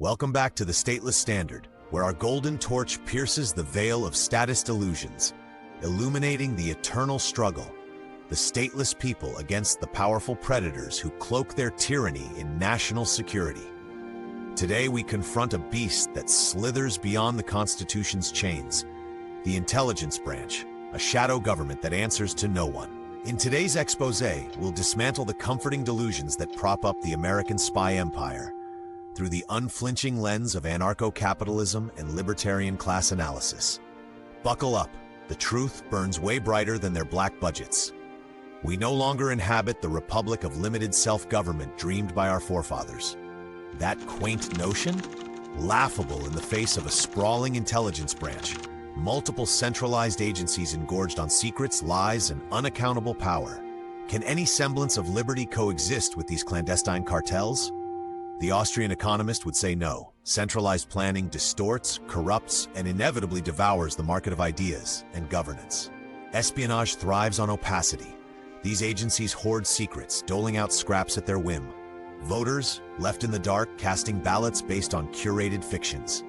Welcome back to the Stateless Standard, where our golden torch pierces the veil of status delusions, illuminating the eternal struggle, the stateless people against the powerful predators who cloak their tyranny in national security. Today we confront a beast that slithers beyond the Constitution's chains, the intelligence branch, a shadow government that answers to no one. In today's expose, we'll dismantle the comforting delusions that prop up the American spy empire through the unflinching lens of anarcho-capitalism and libertarian class analysis. Buckle up, the truth burns way brighter than their black budgets. We no longer inhabit the republic of limited self-government dreamed by our forefathers. That quaint notion? Laughable in the face of a sprawling intelligence branch, multiple centralized agencies engorged on secrets, lies, and unaccountable power. Can any semblance of liberty coexist with these clandestine cartels? The Austrian economist would say no. Centralized planning distorts, corrupts, and inevitably devours the market of ideas and governance. Espionage thrives on opacity. These agencies hoard secrets, doling out scraps at their whim. Voters, left in the dark, casting ballots based on curated fictions.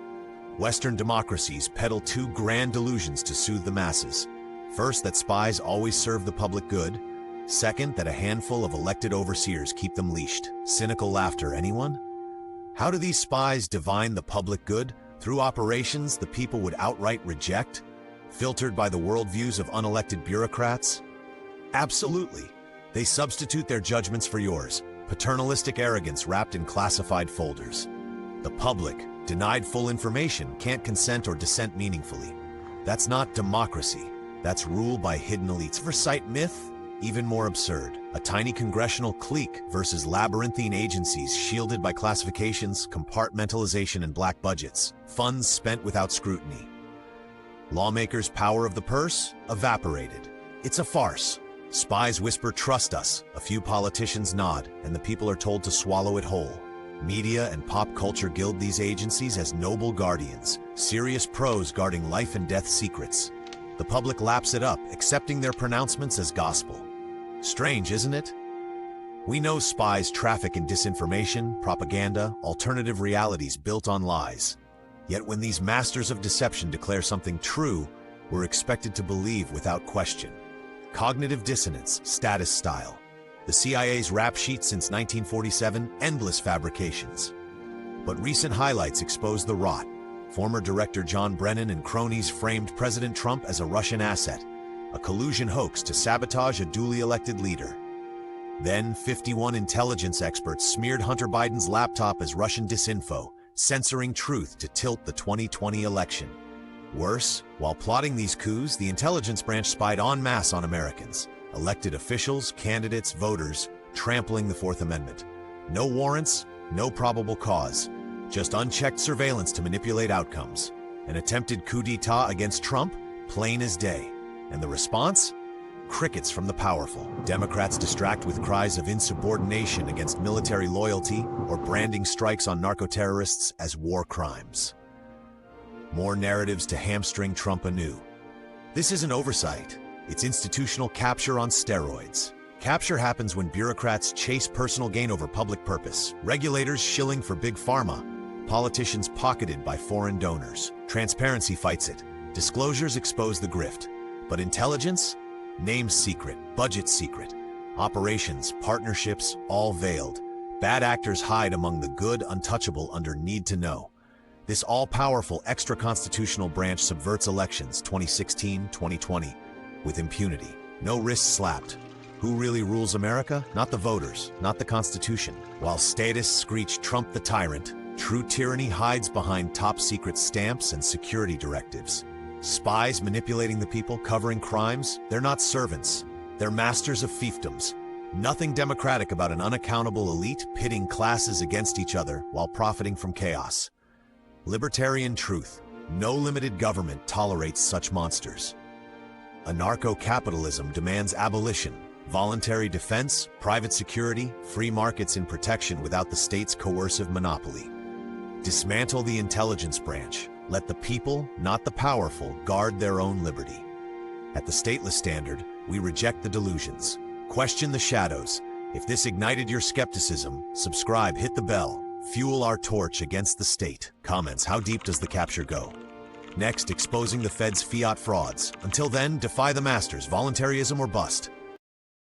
Western democracies peddle two grand delusions to soothe the masses. First, that spies always serve the public good. Second, that a handful of elected overseers keep them leashed. Cynical laughter, anyone? How do these spies divine the public good? Through operations the people would outright reject? Filtered by the worldviews of unelected bureaucrats? Absolutely. They substitute their judgments for yours. Paternalistic arrogance wrapped in classified folders. The public, denied full information, can't consent or dissent meaningfully. That's not democracy. That's rule by hidden elites. Oversight myth? Even more absurd. A tiny congressional clique versus labyrinthine agencies shielded by classifications, compartmentalization, and black budgets. Funds spent without scrutiny. Lawmakers' power of the purse? Evaporated. It's a farce. Spies whisper, "Trust us." A few politicians nod, and the people are told to swallow it whole. Media and pop culture gild these agencies as noble guardians, serious pros guarding life and death secrets. The public laps it up, accepting their pronouncements as gospel. Strange, isn't it? We know spies traffic in disinformation, propaganda, alternative realities built on lies. Yet when these masters of deception declare something true, we're expected to believe without question. Cognitive dissonance, status style. The CIA's rap sheet since 1947, endless fabrications. But recent highlights expose the rot. Former Director John Brennan and cronies framed President Trump as a Russian asset, a collusion hoax to sabotage a duly elected leader. Then 51 intelligence experts smeared Hunter Biden's laptop as Russian disinfo, censoring truth to tilt the 2020 election. Worse, while plotting these coups, the intelligence branch spied en masse on Americans. Elected officials, candidates, voters, trampling the Fourth Amendment. No warrants, no probable cause, just unchecked surveillance to manipulate outcomes. An attempted coup d'etat against Trump, plain as day. And the response? Crickets from the powerful. Democrats distract with cries of insubordination against military loyalty or branding strikes on narco-terrorists as war crimes. More narratives to hamstring Trump anew. This isn't oversight. It's institutional capture on steroids. Capture happens when bureaucrats chase personal gain over public purpose. Regulators shilling for big pharma. Politicians pocketed by foreign donors. Transparency fights it. Disclosures expose the grift. But intelligence? Name secret, budget secret. Operations, partnerships, all veiled. Bad actors hide among the good, untouchable under need to know. This all-powerful extra-constitutional branch subverts elections 2016, 2020. With impunity. No wrists slapped. Who really rules America? Not the voters, not the Constitution. While statists screech Trump the tyrant, true tyranny hides behind top-secret stamps and security directives. Spies manipulating the people, covering crimes, they're not servants. They're masters of fiefdoms. Nothing democratic about an unaccountable elite pitting classes against each other while profiting from chaos. Libertarian truth. No limited government tolerates such monsters. Anarcho-capitalism demands abolition, voluntary defense, private security, free markets in protection without the state's coercive monopoly. Dismantle the intelligence branch. Let the people, not the powerful, guard their own liberty. At the Stateless Standard, we reject the delusions. Question the shadows. If this ignited your skepticism, subscribe, hit the bell. Fuel our torch against the state. Comments, how deep does the capture go? Next, exposing the Fed's fiat frauds. Until then, defy the masters, voluntarism or bust.